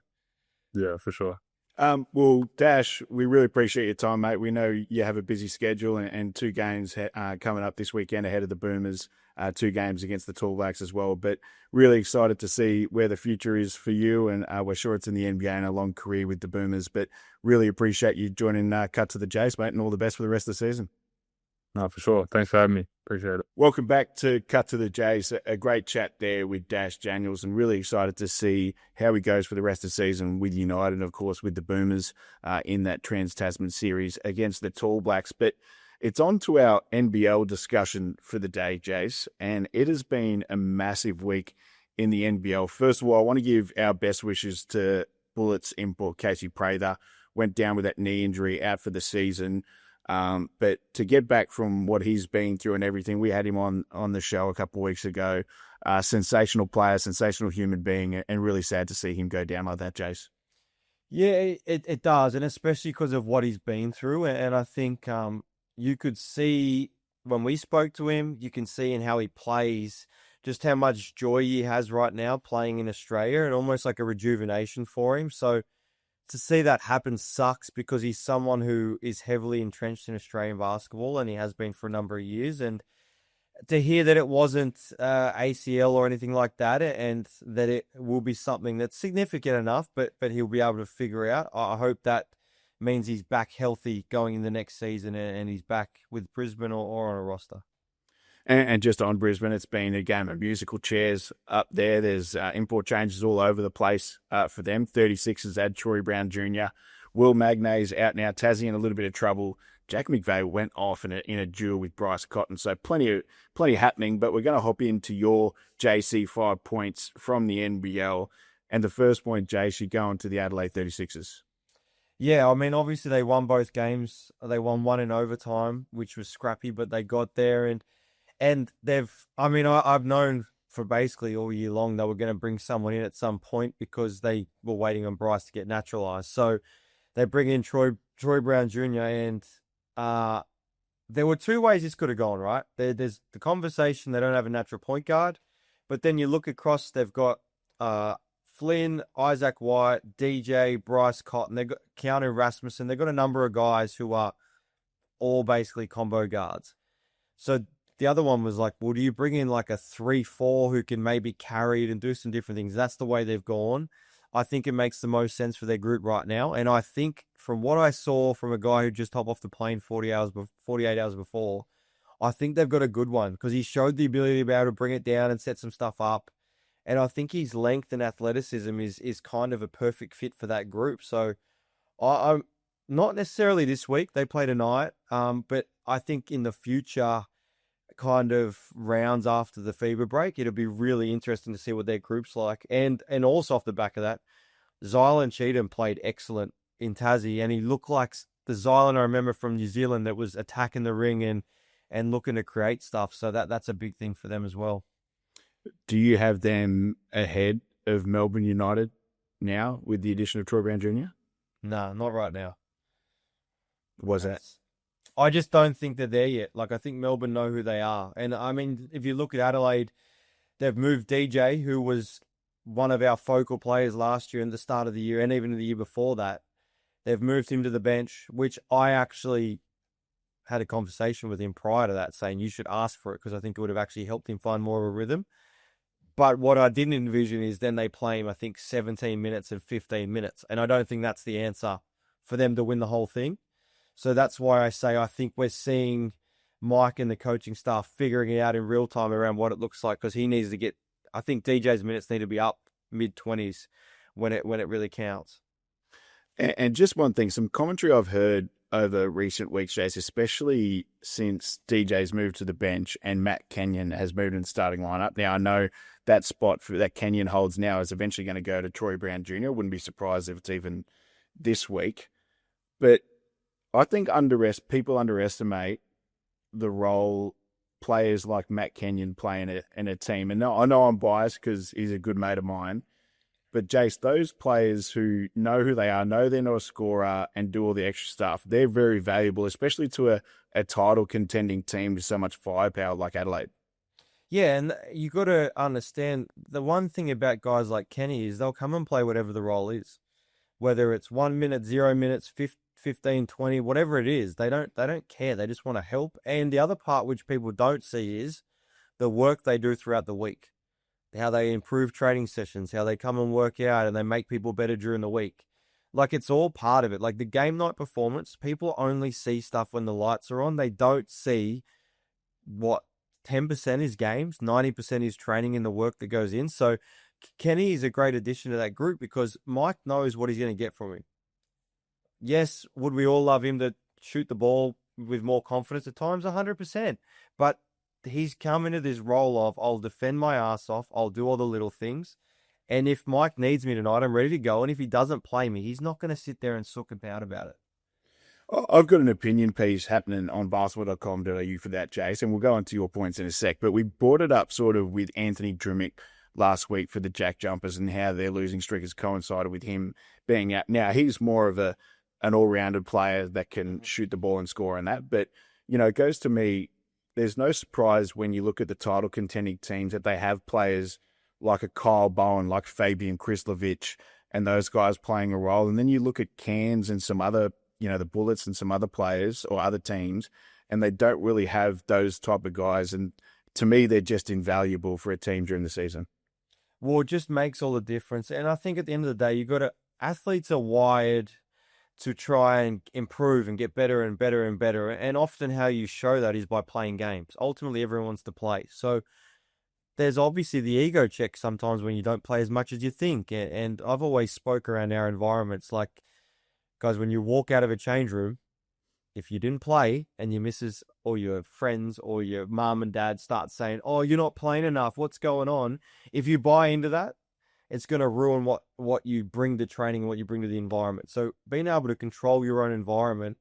yeah, for sure. Well, Dash, we really appreciate your time, mate. We know you have a busy schedule and two games coming up this weekend ahead of the Boomers, 2 games against the Tall Blacks as well. But really excited to see where the future is for you, and we're sure it's in the NBA and a long career with the Boomers. But really appreciate you joining Cut to the Jase, mate, and all the best for the rest of the season. No, for sure. Thanks for having me. Appreciate it. Welcome back to Cut to the Jays. A great chat there with Dash Daniels, and really excited to see how he goes for the rest of the season with United, and of course with the Boomers in that Trans-Tasman series against the Tall Blacks. But it's on to our NBL discussion for the day, Jace, and it has been a massive week in the NBL. First of all, I want to give our best wishes to Bullets import Casey Prather. Went down with that knee injury, out for the season. But to get back from what he's been through and everything, we had him on the show a couple of weeks ago. Sensational player, sensational human being, and really sad to see him go down like that, Jace. Yeah, it does, and especially because of what he's been through. And I think you could see when we spoke to him, you can see in how he plays just how much joy he has right now playing in Australia, and almost like a rejuvenation for him. So to see that happen sucks because he's someone who is heavily entrenched in Australian basketball, and he has been for a number of years. And to hear that it wasn't ACL or anything like that, and that it will be something that's significant enough, but he'll be able to figure out. I hope that means he's back healthy going in the next season, and he's back with Brisbane or on a roster. And just on Brisbane, it's been a game of musical chairs up there. There's import changes all over the place for them. 36ers add Troy Brown Jr. Will Magnay's out now. Tassie in a little bit of trouble. Jack McVeigh went off in a duel with Bryce Cotton. So plenty happening. But we're going to hop into your JC 5 points from the NBL. And the first point, Jace, you go on to the Adelaide 36ers. Yeah, I mean, obviously they won both games. They won one in overtime, which was scrappy, but they got there. And I've known for basically all year long they were going to bring someone in at some point because they were waiting on Bryce to get naturalized. So they bring in Troy Brown Jr. and there were 2 ways this could have gone, right? There's the conversation they don't have a natural point guard, but then you look across, they've got Flynn, Isaac White, DJ, Bryce Cotton, they've got Keanu Rasmussen, they've got a number of guys who are all basically combo guards. So the other one was like, well, do you bring in like a 3-4 who can maybe carry it and do some different things? That's the way they've gone. I think it makes the most sense for their group right now. And I think from what I saw from a guy who just hopped off the plane 48 hours before, I think they've got a good one because he showed the ability to be able to bring it down and set some stuff up. And I think his length and athleticism is kind of a perfect fit for that group. So I'm not necessarily this week. They play tonight. But I think in the future, kind of rounds after the FIBA break, it'll be really interesting to see what their group's like. And also off the back of that, Zylan Cheatham played excellent in Tassie, and he looked like the Zylan I remember from New Zealand that was attacking the ring and looking to create stuff. So that's a big thing for them as well. Do you have them ahead of Melbourne United now with the addition of Troy Brown Jr.? Nah, not right now. Was that? I just don't think they're there yet. Like, I think Melbourne know who they are. And I mean, if you look at Adelaide, they've moved DJ, who was one of our focal players last year and the start of the year and even the year before that. They've moved him to the bench, which I actually had a conversation with him prior to that saying you should ask for it because I think it would have actually helped him find more of a rhythm. But what I didn't envision is then they play him, I think, 17 minutes and 15 minutes. And I don't think that's the answer for them to win the whole thing. So that's why I say I think we're seeing Mike and the coaching staff figuring it out in real time around what it looks like because he needs to get, I think DJ's minutes need to be up mid-20s when it really counts. And just one thing, some commentary I've heard over recent weeks, Jase, especially since DJ's moved to the bench and Matt Kenyon has moved in the starting lineup. Now, I know that spot that Kenyon holds now is eventually going to go to Troy Brown Jr. Wouldn't be surprised if it's even this week. But I think people underestimate the role players like Matt Kenyon play in a team. And I know I'm biased because he's a good mate of mine. But, Jase, those players who know who they are, know they're not a scorer and do all the extra stuff, they're very valuable, especially to a title-contending team with so much firepower like Adelaide. Yeah, and you got to understand, the one thing about guys like Kenny is they'll come and play whatever the role is. Whether it's 1 minute, 0 minutes, 15, 20, whatever it is, they don't care. They just want to help. And the other part which people don't see is the work they do throughout the week. How they improve training sessions, how they come and work out and they make people better during the week. Like, it's all part of it. Like, the game night performance, people only see stuff when the lights are on. They don't see what 10% is games, 90% is training and the work that goes in. So Kenny is a great addition to that group because Mike knows what he's going to get from him. Yes, would we all love him to shoot the ball with more confidence at times? 100%. But he's come into this role of, I'll defend my ass off, I'll do all the little things. And if Mike needs me tonight, I'm ready to go. And if he doesn't play me, he's not going to sit there and sook about it. I've got an opinion piece happening on basketball.com.au for that, Jase, and we'll go on to your points in a sec. But we brought it up sort of with Anthony Drumick last week for the Jack Jumpers and how their losing streak has coincided with him being out. Now, he's more of an all-rounded player that can shoot the ball and score and that. But, it goes to me, there's no surprise when you look at the title contending teams that they have players like a Kyle Bowen, like Fabian Krislovich, and those guys playing a role. And then you look at Cairns and some other, the Bullets and some other players or other teams, and they don't really have those type of guys. And to me, they're just invaluable for a team during the season. Well, it just makes all the difference. And I think at the end of the day, athletes are wired to try and improve and get better and better and better. And often how you show that is by playing games. Ultimately, everyone wants to play. So there's obviously the ego check sometimes when you don't play as much as you think. And I've always spoke around our environments like, guys, when you walk out of a change room, if you didn't play and your missus or your friends or your mom and dad start saying, oh, you're not playing enough, what's going on? If you buy into that, it's going to ruin what you bring to training and what you bring to the environment. So being able to control your own environment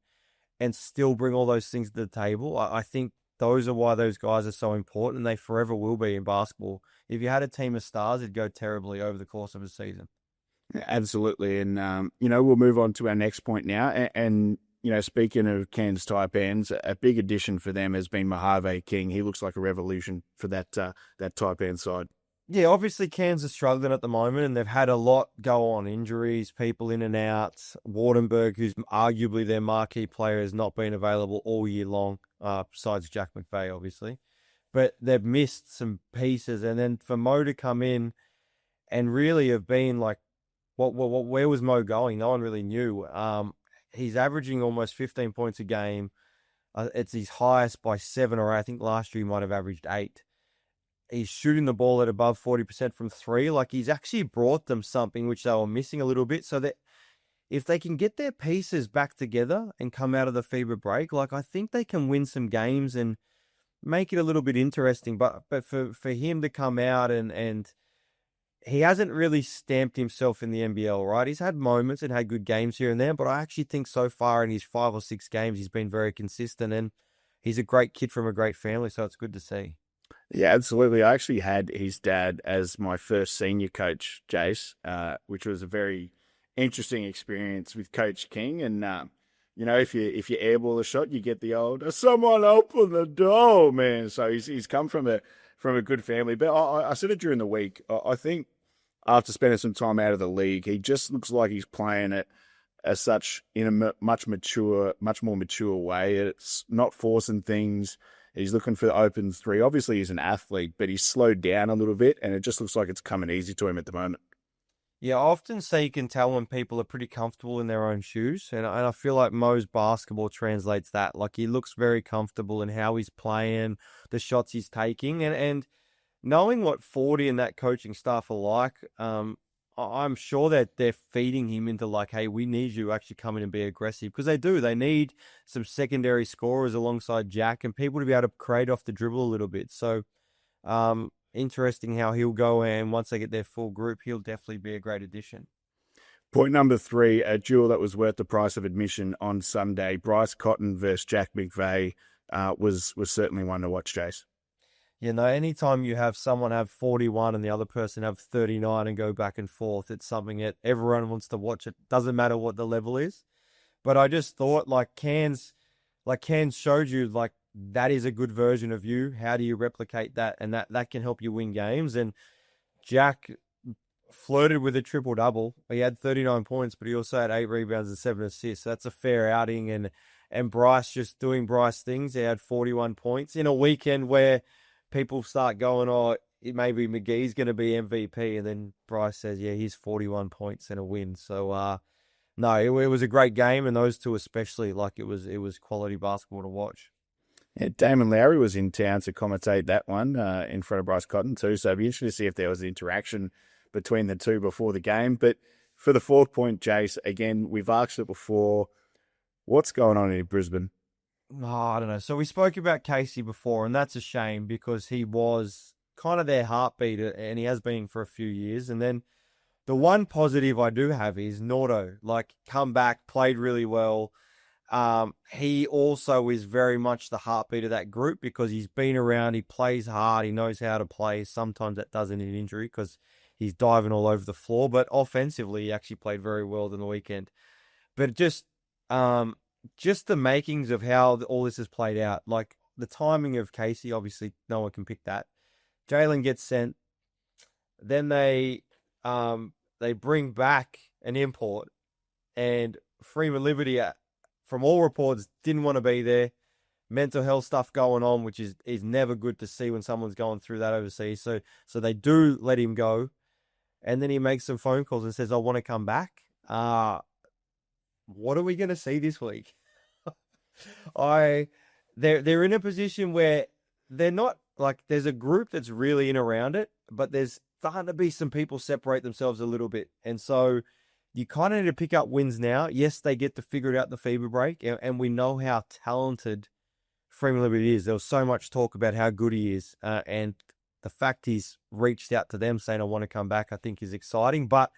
and still bring all those things to the table, I think those are why those guys are so important, and they forever will be in basketball. If you had a team of stars, it'd go terribly over the course of a season. Absolutely. And, we'll move on to our next point now. And speaking of Cairns type ends, a big addition for them has been Mojave King. He looks like a revolution for that type end side. Yeah, obviously Cairns are struggling at the moment and they've had a lot go on. Injuries, people in and out. Wardenberg, who's arguably their marquee player, has not been available all year long, besides Jack McVeigh, obviously. But they've missed some pieces. And then for Mo to come in and really have been like, where was Mo going? No one really knew. He's averaging almost 15 points a game. It's his highest by 7 or 8. I think last year he might have averaged 8. He's shooting the ball at above 40% from 3. Like, he's actually brought them something which they were missing a little bit. So that if they can get their pieces back together and come out of the FIBA break, like, I think they can win some games and make it a little bit interesting. But for him to come out and he hasn't really stamped himself in the NBL, right? He's had moments and had good games here and there, but I actually think so far in his 5 or 6 games, he's been very consistent, and he's a great kid from a great family, so it's good to see. Yeah, absolutely. I actually had his dad as my first senior coach, Jase, which was a very interesting experience with Coach King. And if you airball a shot, you get the old "someone open the door," man. So he's come from a good family. But I said it during the week. I think after spending some time out of the league, he just looks like he's playing it as such in a much more mature way. It's not forcing things. He's looking for the open three. Obviously, he's an athlete, but he's slowed down a little bit, and it just looks like it's coming easy to him at the moment. Yeah, I often say you can tell when people are pretty comfortable in their own shoes, and I feel like Mo's basketball translates that. Like he looks very comfortable in how he's playing, the shots he's taking, and knowing what 40 and that coaching staff are like, I'm sure that they're feeding him into like, hey, we need you to actually come in and be aggressive because they do. They need some secondary scorers alongside Jack and people to be able to create off the dribble a little bit. So, interesting how he'll go, and once they get their full group, he'll definitely be a great addition. Point number 3, a duel that was worth the price of admission on Sunday. Bryce Cotton versus Jack McVeigh was certainly one to watch, Jace. Anytime you have someone have 41 and the other person have 39 and go back and forth, it's something that everyone wants to watch. It doesn't matter what the level is. But I just thought Cairns showed you like that is a good version of you. How do you replicate that? And that can help you win games. And Jack flirted with a triple-double. He had 39 points, but he also had 8 rebounds and 7 assists. So that's a fair outing. And Bryce just doing Bryce things. He had 41 points in a weekend where people start going, oh, maybe McGee's going to be MVP. And then Bryce says, yeah, he's 41 points and a win. So, no, it was a great game. And those two especially, like it was quality basketball to watch. Yeah, Damon Lowry was in town to commentate that one in front of Bryce Cotton too. So it'd be interesting to see if there was an interaction between the two before the game. But for the 4th point, Jace, again, we've asked it before. What's going on in Brisbane? Oh, I don't know. So we spoke about Casey before, and that's a shame because he was kind of their heartbeat, and he has been for a few years. And then the one positive I do have is Nordo, like come back, played really well. He also is very much the heartbeat of that group because he's been around, he plays hard, he knows how to play. Sometimes that doesn't need injury because he's diving all over the floor, but offensively, he actually played very well in the weekend. But just the makings of how all this has played out, like the timing of Casey, obviously no one can pick that. Jalen gets sent. Then they bring back an import, and Freeman Liberty, from all reports, didn't want to be there. Mental health stuff going on, which is never good to see when someone's going through that overseas. So they do let him go. And then he makes some phone calls and says, I want to come back. What are we going to see this week? They're in a position where they're not like there's a group that's really in around it, but there's starting to be some people separate themselves a little bit. And so you kind of need to pick up wins now. Yes, they get to figure it out in the fever break, and we know how talented Freeman Liberty is. There was so much talk about how good he is, and the fact he's reached out to them saying, I want to come back, I think is exciting. But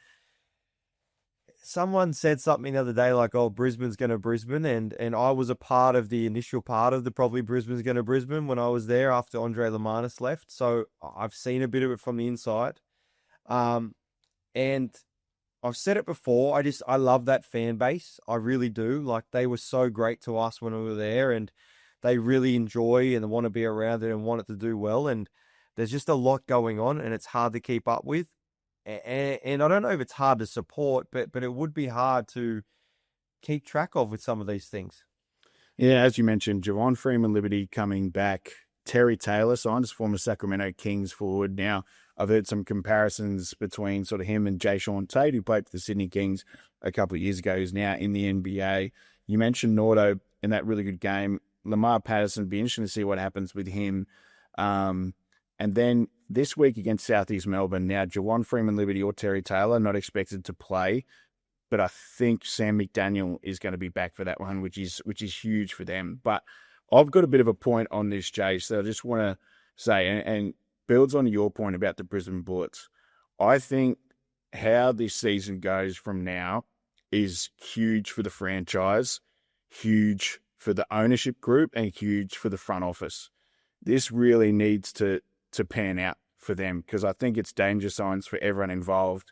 someone said something the other day like, oh, Brisbane's going to Brisbane. And I was a part of the initial part of the probably Brisbane's going to Brisbane when I was there after Andre Lamanis left. So I've seen a bit of it from the inside. And I've said it before. I love that fan base. I really do. Like they were so great to us when we were there, and they really enjoy and want to be around it and want it to do well. And there's just a lot going on, and it's hard to keep up with. And I don't know if it's hard to support, but it would be hard to keep track of with some of these things. Yeah, as you mentioned, Javon Freeman Liberty coming back. Terry Taylor signed as former Sacramento Kings forward. Now, I've heard some comparisons between sort of him and Jason Cadee, who played for the Sydney Kings a couple of years ago, who's now in the NBA. You mentioned Nordo in that really good game. Lamar Patterson, be interesting to see what happens with him. And then this week against Southeast Melbourne, now Jawan Freeman Liberty or Terry Taylor not expected to play, but I think Sam McDaniel is going to be back for that one, which is huge for them. But I've got a bit of a point on this, Jay, so I just want to say, and builds on your point about the Brisbane Bullets. I think how this season goes from now is huge for the franchise, huge for the ownership group, and huge for the front office. This really needs to to pan out for them, because I think it's danger signs for everyone involved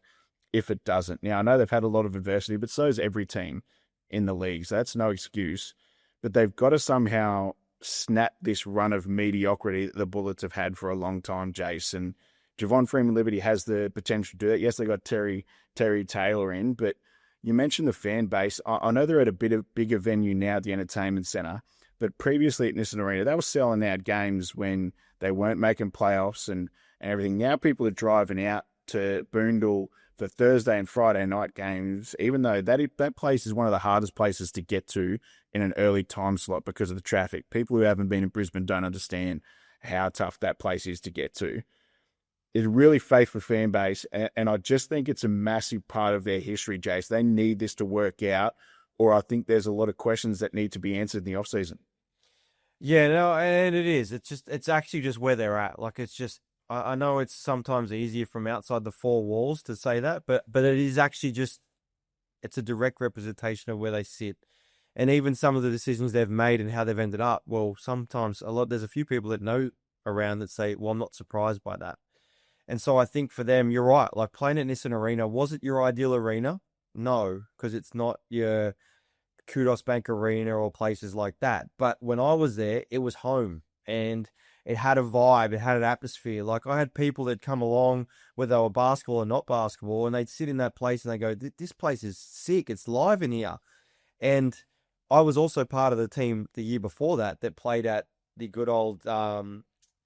if it doesn't. Now, I know they've had a lot of adversity, but so has every team in the league, so that's no excuse. But they've got to somehow snap this run of mediocrity that the Bullets have had for a long time, Jase. And Javon Freeman-Liberty has the potential to do that. Yes, they got Terry Taylor in, but you mentioned the fan base. I know they're at a bigger venue now, the Entertainment Centre, but previously at Nissan Arena, they were selling out games when they weren't making playoffs and everything. Now people are driving out to Boondall for Thursday and Friday night games, even though that place is one of the hardest places to get to in an early time slot because of the traffic. People who haven't been in Brisbane don't understand how tough that place is to get to. It's a really faithful fan base, and I just think it's a massive part of their history, Jace. They need this to work out, or I think there's a lot of questions that need to be answered in the off-season. Yeah, no, and it is. It's actually just where they're at. Like, it's just, I know it's sometimes easier from outside the four walls to say that, but it is actually just, it's a direct representation of where they sit. And even some of the decisions they've made and how they've ended up, well, sometimes there's a few people that know around that say, well, I'm not surprised by that. And so I think for them, you're right. Like, playing at Nissan Arena, was it your ideal arena? No, because it's not your Kudos Bank Arena or places like that. But when I was there, it was home, and it had a vibe, it had an atmosphere. Like, I had people that come along, whether they were basketball or not basketball, and they'd sit in that place and they go, this place is sick, it's live in here. And I was also part of the team the year before that played at the good old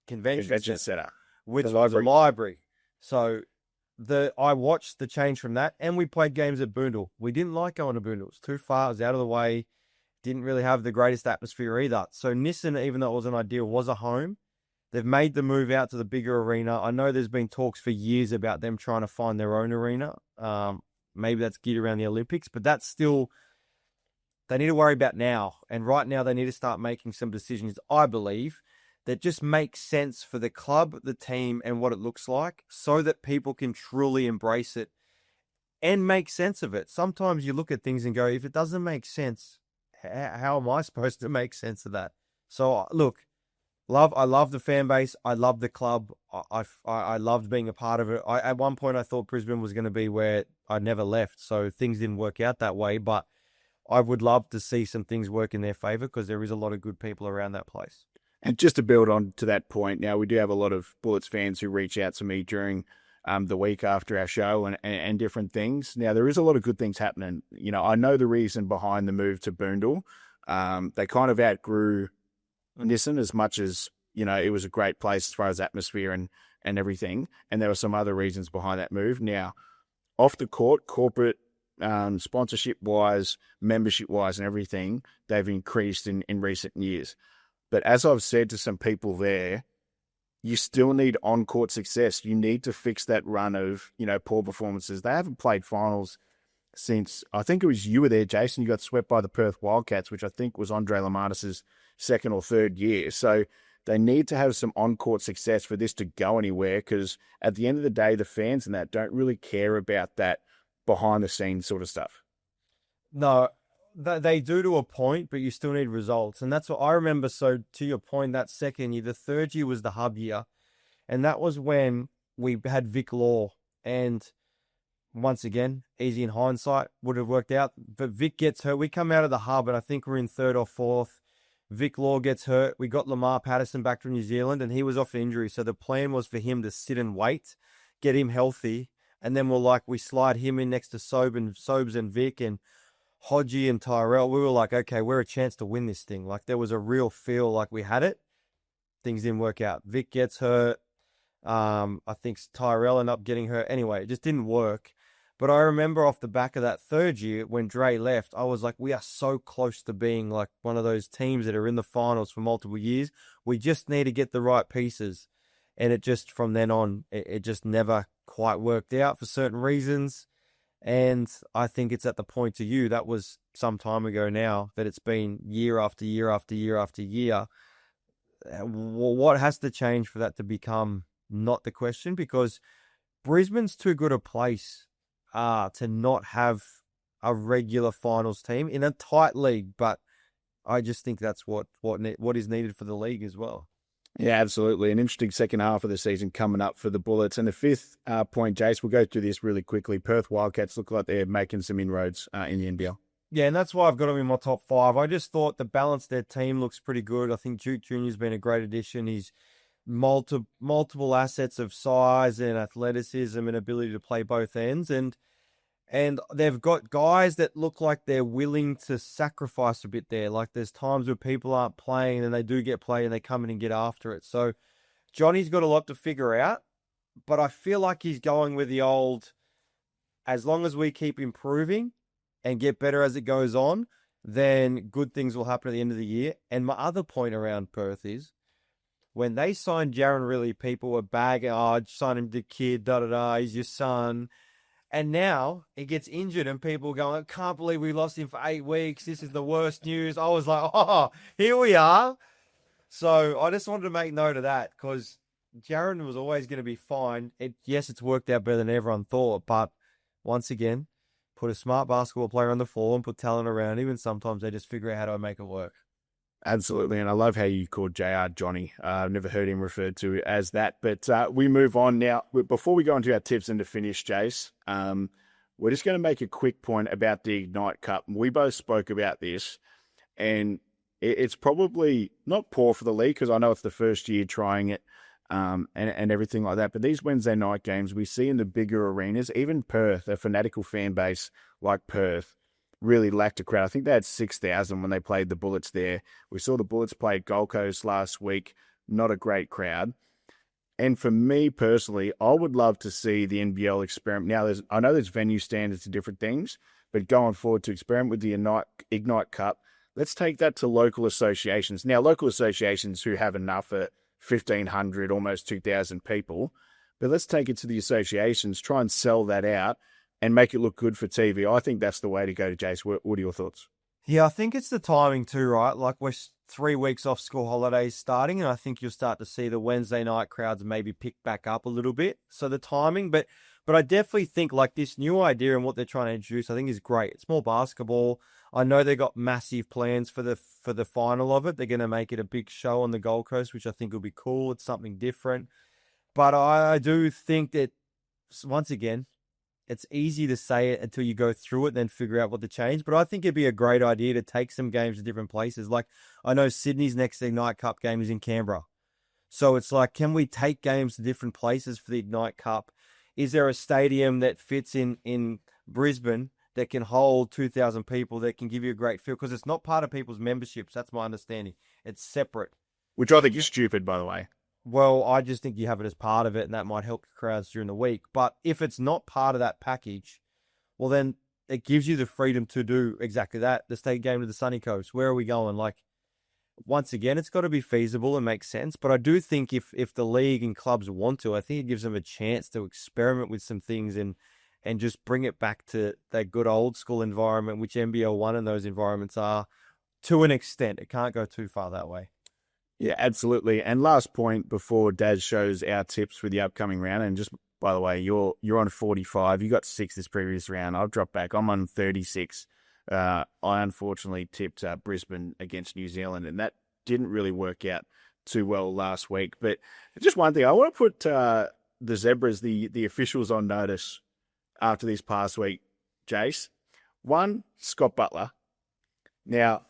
convention center, which was a library. So I watched the change from that, and we played games at Boondall. We didn't like going to Boondall. It was too far. It was out of the way. Didn't really have the greatest atmosphere either. So Nissan, even though it wasn't ideal, was a home. They've made the move out to the bigger arena. I know there's been talks for years about them trying to find their own arena. Maybe that's geared around the Olympics, but that's still, they need to worry about now. And right now they need to start making some decisions, I believe, that just makes sense for the club, the team, and what it looks like, so that people can truly embrace it and make sense of it. Sometimes you look at things and go, if it doesn't make sense, how am I supposed to make sense of that? So look, I love the fan base. I love the club. I loved being a part of it. At one point I thought Brisbane was going to be where I never left. So things didn't work out that way, but I would love to see some things work in their favor, because there is a lot of good people around that place. And just to build on to that point, now we do have a lot of Bullets fans who reach out to me during the week after our show and different things. Now, there is a lot of good things happening. You know, I know the reason behind the move to Boondall. They kind of outgrew Nissan as much as, you know, it was a great place as far as atmosphere and everything. And there were some other reasons behind that move. Now, off the court, corporate sponsorship-wise, membership-wise and everything, they've increased in recent years. But as I've said to some people there, you still need on-court success. You need to fix that run of, you know, poor performances. They haven't played finals since, I think it was you were there, Jason. You got swept by the Perth Wildcats, which I think was Andre Lamatis' second or third year. So they need to have some on-court success for this to go anywhere, because at the end of the day, the fans and that don't really care about that behind-the-scenes sort of stuff. No, they do to a point, but you still need results. And that's what I remember. So to your point, that second year, the third year was the hub year. And that was when we had Vic Law. And once again, easy in hindsight, would have worked out. But Vic gets hurt. We come out of the hub, and I think we're in third or fourth. Vic Law gets hurt. We got Lamar Patterson back from New Zealand, and he was off injury. So the plan was for him to sit and wait, get him healthy. And then we slide him in next to Sobes and Vic and Hodgie and Tyrell. We were like, okay, we're a chance to win this thing. Like, there was a real feel like we had it. Things didn't work out. Vic gets hurt. I think Tyrell ended up getting hurt. Anyway, it just didn't work. But I remember off the back of that third year, when Dre left, I was like, we are so close to being like one of those teams that are in the finals for multiple years. We just need to get the right pieces. And it just, from then on, it just never quite worked out for certain reasons. And I think it's at the point to you, that was some time ago now, that it's been year after year after year after year. What has to change for that to become not the question? Because Brisbane's too good a place to not have a regular finals team in a tight league. But I just think that's what is needed for the league as well. Yeah, absolutely. An interesting second half of the season coming up for the Bullets. And the fifth point, Jace, we'll go through this really quickly. Perth Wildcats look like they're making some inroads in the NBL. Yeah, and that's why I've got him in my top 5. I just thought the balance of their team looks pretty good. I think Duke Jr.'s been a great addition. He's multiple assets of size and athleticism and ability to play both ends. And they've got guys that look like they're willing to sacrifice a bit there. Like there's times where people aren't playing and they do get played and they come in and get after it. So Johnny's got a lot to figure out, but I feel like he's going with the old, as long as we keep improving and get better as it goes on, then good things will happen at the end of the year. And my other point around Perth is, when they signed Jaron Riley, people were bagging, sign him to kid, he's your son. And now he gets injured and people going, I can't believe we lost him for 8 weeks. This is the worst news. I was like, here we are. So I just wanted to make note of that because Jaron was always going to be fine. Yes, it's worked out better than everyone thought. But once again, put a smart basketball player on the floor and put talent around him. And sometimes they just figure out how to make it work. Absolutely, and I love how you called JR Johnny. I've never heard him referred to as that. But we move on now. Before we go into our tips and to finish, Jace, we're just going to make a quick point about the Ignite Cup. We both spoke about this, and it's probably not poor for the league because I know it's the first year trying it and everything like that. But these Wednesday night games we see in the bigger arenas, even Perth, a fanatical fan base like Perth, really lacked a crowd. I think they had 6,000 when they played the Bullets there. We saw the Bullets play at Gold Coast last week. Not a great crowd. And for me personally, I would love to see the NBL experiment. Now, I know there's venue standards and different things, but going forward to experiment with the Ignite Cup, let's take that to local associations. Now, local associations who have enough at 1,500, almost 2,000 people, but let's take it to the associations, try and sell that out, and make it look good for TV. I think that's the way to go, Jace. What are your thoughts? Yeah, I think it's the timing too, right? Like we're 3 weeks off school holidays starting, and I think you'll start to see the Wednesday night crowds maybe pick back up a little bit. So the timing, but I definitely think like this new idea and what they're trying to introduce, I think is great. It's more basketball. I know they got massive plans for the final of it. They're going to make it a big show on the Gold Coast, which I think will be cool. It's something different. But I do think that, once again, it's easy to say it until you go through it and then figure out what to change. But I think it'd be a great idea to take some games to different places. Like, I know Sydney's next Ignite Cup game is in Canberra. So it's like, can we take games to different places for the Ignite Cup? Is there a stadium that fits in Brisbane that can hold 2,000 people that can give you a great feel? Because it's not part of people's memberships. That's my understanding. It's separate. Which I think is stupid, by the way. Well, I just think you have it as part of it, and that might help the crowds during the week. But if it's not part of that package, well, then it gives you the freedom to do exactly that. The state game to the Sunny Coast. Where are we going? Like, once again, it's got to be feasible and make sense. But I do think if the league and clubs want to, I think it gives them a chance to experiment with some things and just bring it back to that good old school environment, which NBL 1 and those environments are to an extent. It can't go too far that way. Yeah, absolutely. And last point before Daz shows our tips for the upcoming round, and just by the way, you're on 45. You got 6 this previous round. I've dropped back. I'm on 36. I unfortunately tipped Brisbane against New Zealand, and that didn't really work out too well last week. But just one thing, I want to put the Zebras, the officials, on notice after this past week, Jace. One, Scott Butler. Now,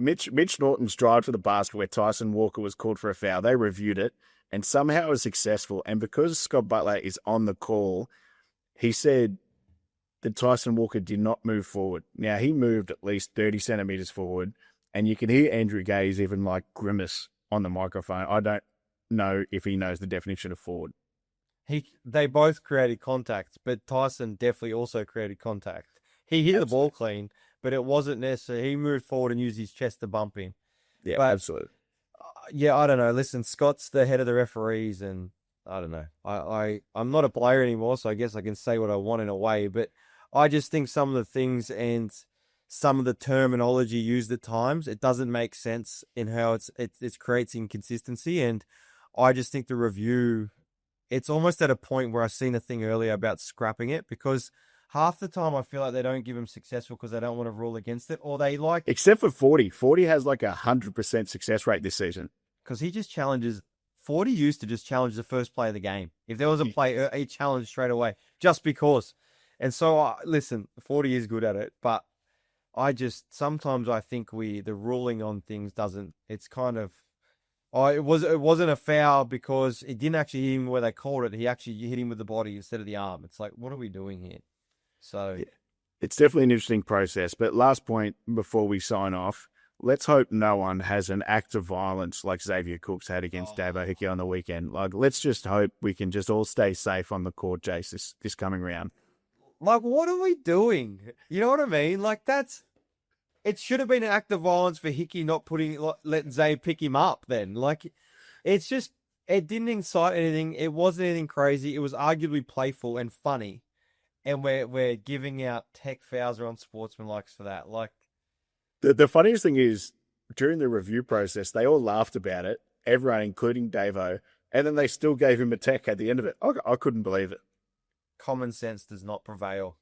Mitch Norton's drive to the basket where Tyson Walker was called for a foul, they reviewed it, and somehow it was successful. And because Scott Butler is on the call, he said that Tyson Walker did not move forward. Now, he moved at least 30 centimetres forward, and you can hear Andrew Gaze even like grimace on the microphone. I don't know if he knows the definition of forward. They both created contact, but Tyson definitely also created contact. He hit the ball clean, but it wasn't necessary. He moved forward and used his chest to bump him. Yeah, but, absolutely. Yeah, I don't know. Listen, Scott's the head of the referees, and I don't know. I'm not a player anymore, so I guess I can say what I want in a way. But I just think some of the things and some of the terminology used at times, it doesn't make sense in how it creates inconsistency. And I just think the review, it's almost at a point where I've seen a thing earlier about scrapping it, because half the time I feel like they don't give them successful because they don't want to rule against it, or they like... Except for 40. 40 has like 100% success rate this season. because he just challenges. 40 used to just challenge the first play of the game. If there was a play, he challenged straight away just because. And so, listen, 40 is good at it, but sometimes I think the ruling on things doesn't. It's kind of. It wasn't a foul because it didn't actually hit him where they called it. He actually hit him with the body instead of the arm. It's like, what are we doing here? So it's definitely an interesting process. But last point before we sign off, let's hope no one has an act of violence like Xavier Cooks had against Davo Hickey on the weekend. Like, let's just hope we can just all stay safe on the court, Jase, this coming round. Like, what are we doing? You know what I mean? Like, it should have been an act of violence for Hickey not letting Zay pick him up then. Like, it didn't incite anything. It wasn't anything crazy. It was arguably playful and funny. And we're giving out tech fouls or unsportsmanlike for that. Like, the funniest thing is, during the review process, they all laughed about it, everyone, including Davo, and then they still gave him a tech at the end of it. I couldn't believe it. Common sense does not prevail.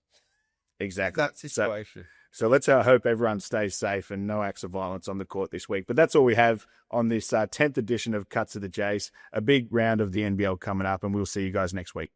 Exactly. That situation. So let's hope everyone stays safe and no acts of violence on the court this week. But that's all we have on this 10th edition of Cuts of the Jase. A big round of the NBL coming up, and we'll see you guys next week.